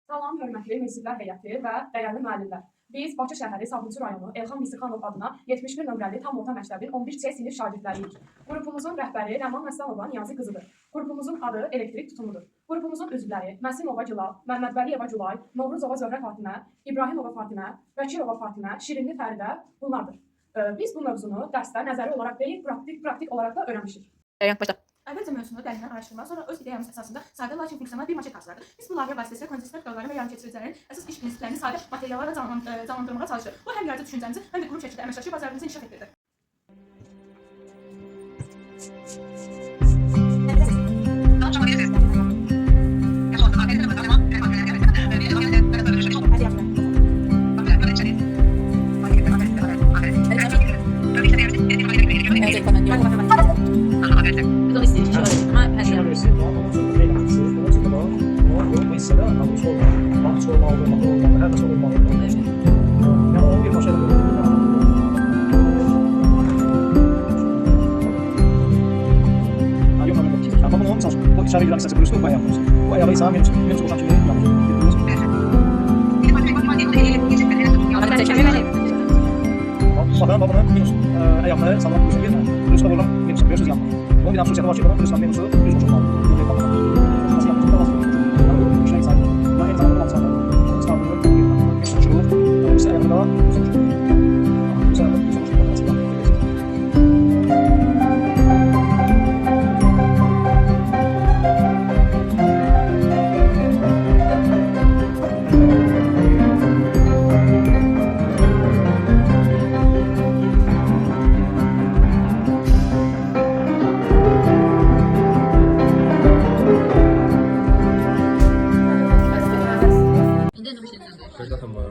Salam, hörmətli Münsiflər Heyəti və dəyərli müəllimlər. Biz Bakı şəhəri Sabunçu rayonu Elxan Misirxanov adına 71 nömrəli tam orta məktəbin 11C sinif şagirdləriyik. Qrupumuzun rəhbəri Rəman Məslanova Niyazi qızıdır. Qrupumuzun adı elektrik tutumudur. Qrupumuzun üzvləri Məsimova Gülal, Məmmədvəliyeva Gülay, Novruzova Zöhrə Fatimə, İbrahimova Fatimə, Vəkilova Fatimə, Şirinli Fəridə bunlardır. Biz bu mövzunu dərsdə nəzəri olaraq deyil, praktik olaraq da öyrənmişik. Əvvəlcə mövzunu dərindən araşdırma, sonra öz ideyamız əsasında sadə lakin funksional bir maket hazırladıq. Biz bu layihə vasitəsilə kondensat qövlərin və yarıkeçiricilərin əsas iş prinsiplərini sadə materiallarla canlandırmağa çalışırıq. Bu həm yaradıcı düşüncəmizi, həm də qrup şəkildə əməkdaşlıq bacarığımızı inkişaf etdirdi. İçeri giren lisesi kurusu bu ayağı yapıyoruz. Bu ayağı insan benim soğuşan şeyleri yapıyoruz. Babanın minus ayakları sağlam kurusu girme. Kurusu da buradan minus yapıyoruz yanma. Onun bir hususiyeti var ki bunun kurusundan minusu düz boşaltma. Nasıl yapıyoruz? Da basıyoruz. Bu şey sayılır. Ben en zamanda baksana. Onun sağlığını bir suçluluk. Bu ayakında sonuçluluk. Bu sefer sonuçluluk nasıl yapıyoruz? Zaten var.